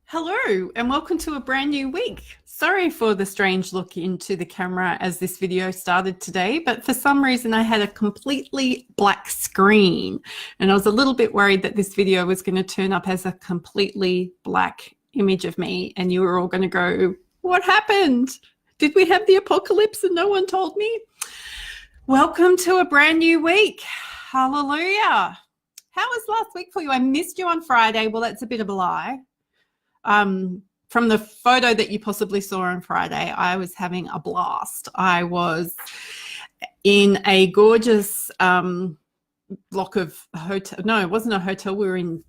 Hello and welcome to a brand new week. Sorry for the strange look into the camera as this video started today, but for some reason I had a completely black screen and I was a little bit worried that this video was going to turn up as a completely black image of me and you were all going to go, what happened? Did we have the apocalypse and no one told me? Welcome to a brand new week. Hallelujah. How was last week for you? I missed you on Friday. Well, that's a bit of a lie. From the photo that you possibly saw on Friday, I was having a blast. I was in a gorgeous block of hotel. No, it wasn't a hotel. We were in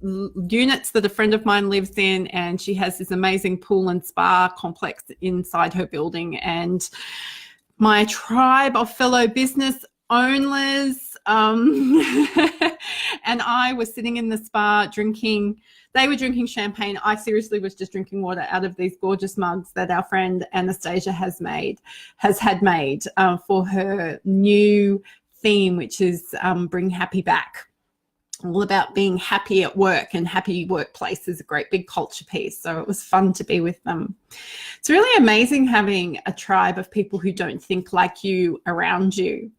units that a friend of mine lives in, and she has this amazing pool and spa complex inside her building. And my tribe of fellow business owners and I was sitting in the spa drinking. They were drinking champagne. I seriously was just drinking water out of these gorgeous mugs that our friend Anastasia has had made for her new theme, which is Bring Happy Back. All about being happy at work, and happy workplace is a great big culture piece. So it was fun to be with them. It's really amazing having a tribe of people who don't think like you around you.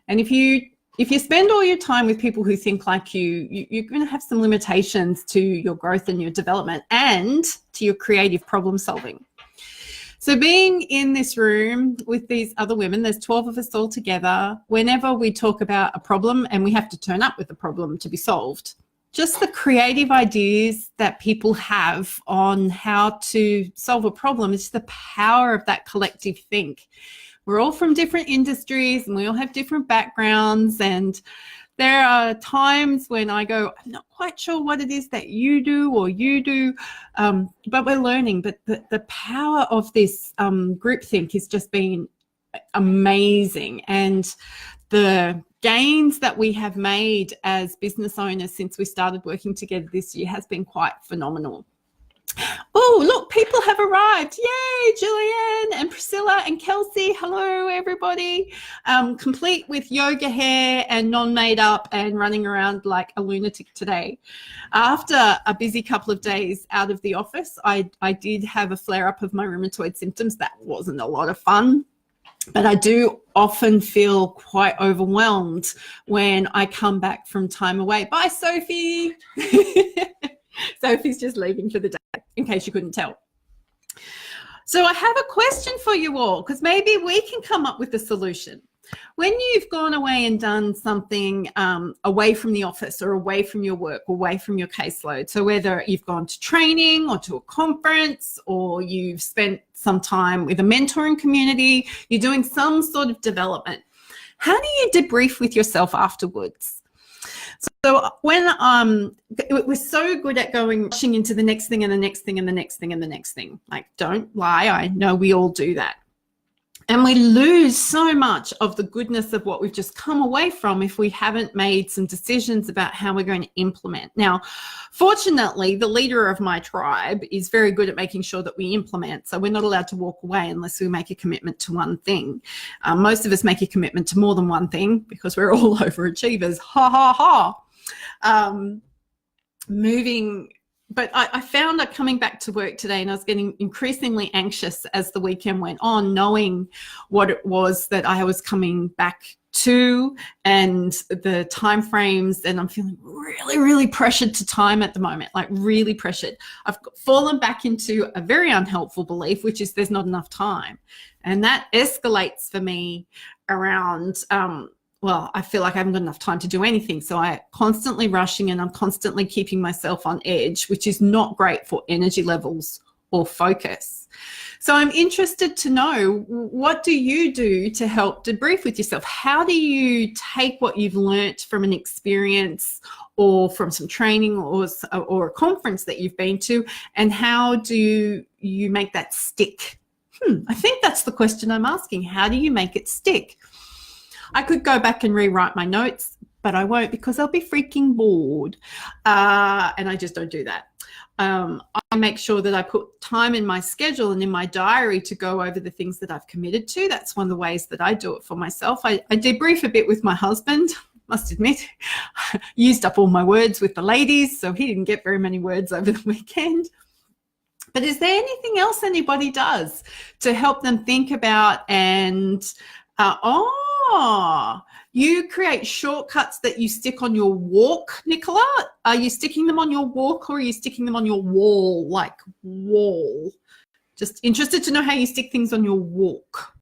And if you spend all your time with people who think like you're going to have some limitations to your growth and your development and to your creative problem solving. So being in this room with these other women, there's 12 of us all together, whenever we talk about a problem and we have to turn up with the problem to be solved, just the creative ideas that people have on how to solve a problem is the power of that collective think. We're all from different industries and we all have different backgrounds, and there are times when I go, I'm not quite sure what it is that you do or you do, but we're learning. But the power of this groupthink has just been amazing, and the gains that we have made as business owners since we started working together this year has been quite phenomenal. Oh, look, people have arrived. Yay, Julianne and Priscilla and Kelsey. Hello, everybody. Complete with yoga hair and non-made up and running around like a lunatic today. After a busy couple of days out of the office, I did have a flare-up of my rheumatoid symptoms. That wasn't a lot of fun. But I do often feel quite overwhelmed when I come back from time away. Bye, Sophie. Sophie's just leaving for the day, in case you couldn't tell. So I have a question for you all, because maybe we can come up with a solution. When you've gone away and done something away from the office or away from your work, away from your caseload, so whether you've gone to training or to a conference or you've spent some time with a mentoring community, you're doing some sort of development, how do you debrief with yourself afterwards? So when we're so good at rushing into the next thing and the next thing and the next thing and the next thing. Like, don't lie, I know we all do that. And we lose so much of the goodness of what we've just come away from if we haven't made some decisions about how we're going to implement. Now, fortunately, the leader of my tribe is very good at making sure that we implement. So we're not allowed to walk away unless we make a commitment to one thing. Most of us make a commitment to more than one thing because we're all overachievers. Ha, ha, ha. But I found that coming back to work today, and I was getting increasingly anxious as the weekend went on, knowing what it was that I was coming back to and the time frames, and I'm feeling really, really pressured to time at the moment, like really pressured. I've fallen back into a very unhelpful belief, which is there's not enough time. And that escalates for me around well, I feel like I haven't got enough time to do anything. So I'm constantly rushing and I'm constantly keeping myself on edge, which is not great for energy levels or focus. So I'm interested to know, what do you do to help debrief with yourself? How do you take what you've learnt from an experience or from some training or a conference that you've been to, and how do you make that stick? I think that's the question I'm asking. How do you make it stick? I could go back and rewrite my notes, but I won't because I'll be freaking bored. And I just don't do that. I make sure that I put time in my schedule and in my diary to go over the things that I've committed to. That's one of the ways that I do it for myself. I debrief a bit with my husband. Must admit, used up all my words with the ladies, so he didn't get very many words over the weekend. But is there anything else anybody does to help them think about and, you create shortcuts that you stick on your walk, Nicola? Are you sticking them on your walk or are you sticking them on your wall, like wall? Just interested to know how you stick things on your walk.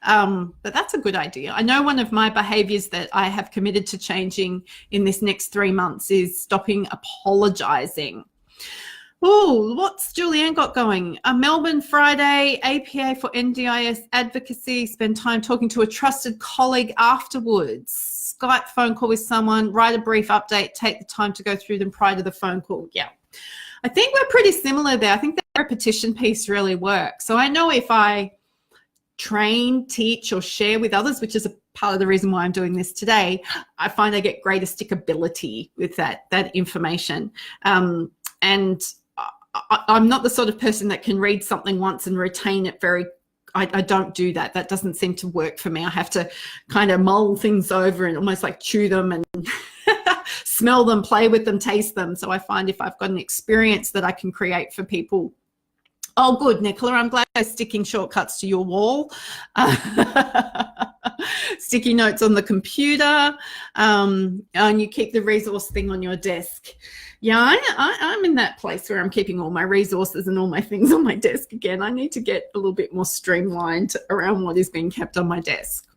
But that's a good idea. I know one of my behaviors that I have committed to changing in this next 3 months is stopping apologizing. Oh, what's Julianne got going? A Melbourne Friday, APA for NDIS advocacy, spend time talking to a trusted colleague afterwards, Skype phone call with someone, write a brief update, take the time to go through them prior to the phone call. Yeah, I think we're pretty similar there. I think the repetition piece really works. So I know if I train, teach, or share with others, which is a part of the reason why I'm doing this today, I find I get greater stickability with that information. And I'm not the sort of person that can read something once and retain it I don't do that. That doesn't seem to work for me. I have to kind of mull things over and almost like chew them and smell them, play with them, taste them. So I find if I've got an experience that I can create for people. Oh, good, Nicola. I'm glad you're sticking shortcuts to your wall. Sticky notes on the computer. And you keep the resource thing on your desk. Yeah, I'm in that place where I'm keeping all my resources and all my things on my desk again. I need to get a little bit more streamlined around what is being kept on my desk.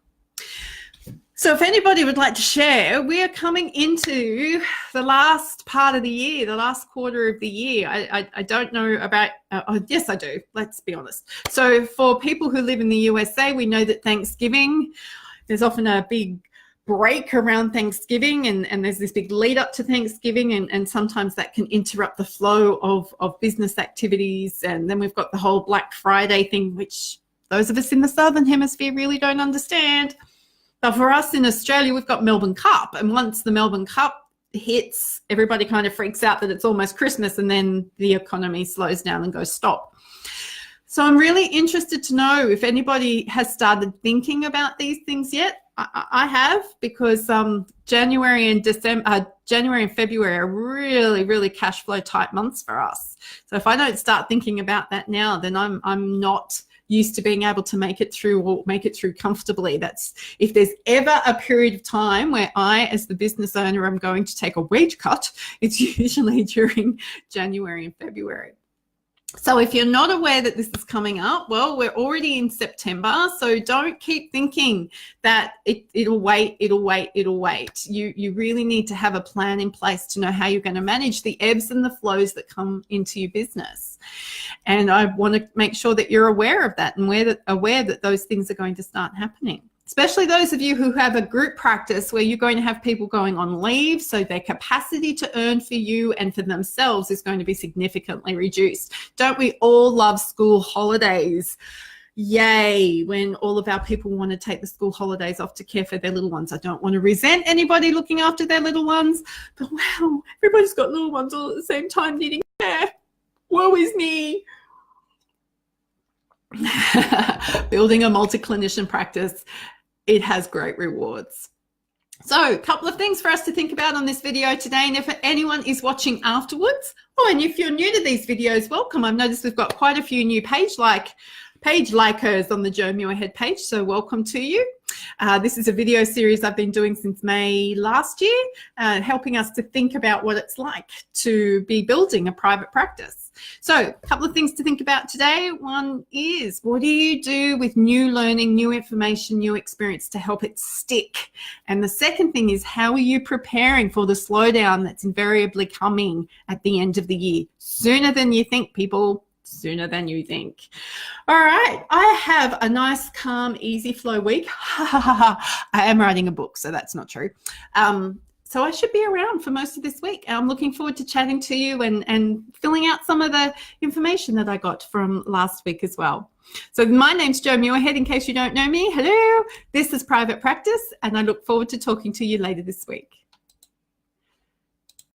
So if anybody would like to share, we are coming into the last part of the year, the last quarter of the year. I don't know about, yes, I do. Let's be honest. So for people who live in the USA, we know that Thanksgiving, there's often a big break around Thanksgiving and there's this big lead up to Thanksgiving and sometimes that can interrupt the flow of business activities. And then we've got the whole Black Friday thing, which those of us in the Southern Hemisphere really don't understand. But for us in Australia, we've got Melbourne Cup. And once the Melbourne Cup hits, everybody kind of freaks out that it's almost Christmas and then the economy slows down and goes stop. So I'm really interested to know if anybody has started thinking about these things yet. I have, because January and February are really, really cash flow tight months for us. So if I don't start thinking about that now, then I'm not used to being able to make it through or make it through comfortably. That's if there's ever a period of time where I, as the business owner, am going to take a wage cut, it's usually during January and February. So if you're not aware that this is coming up, well, we're already in September, so don't keep thinking that it'll wait. You really need to have a plan in place to know how you're going to manage the ebbs and the flows that come into your business. And I want to make sure that you're aware of that and aware that those things are going to start happening. Especially those of you who have a group practice where you're going to have people going on leave, so their capacity to earn for you and for themselves is going to be significantly reduced. Don't we all love school holidays? Yay, when all of our people want to take the school holidays off to care for their little ones. I don't want to resent anybody looking after their little ones, but wow, everybody's got little ones all at the same time needing care. Woe is me. Building a multi-clinician practice, it has great rewards. So a couple of things for us to think about on this video today. And if anyone is watching afterwards, and if you're new to these videos, welcome. I've noticed we've got quite a few new page likers on the Jo Muirhead page, so welcome to you. This is a video series I've been doing since May last year, helping us to think about what it's like to be building a private practice. So a couple of things to think about today. One is, what do you do with new learning, new information, new experience to help it stick? And the second thing is, how are you preparing for the slowdown that's invariably coming at the end of the year? Sooner than you think, people. Sooner than you think. All right, I have a nice, calm, easy flow week. I am writing a book, so that's not true. So I should be around for most of this week. I'm looking forward to chatting to you and filling out some of the information that I got from last week as well. So my name's Jo Muirhead, in case you don't know me. Hello, this is Private Practice, and I look forward to talking to you later this week.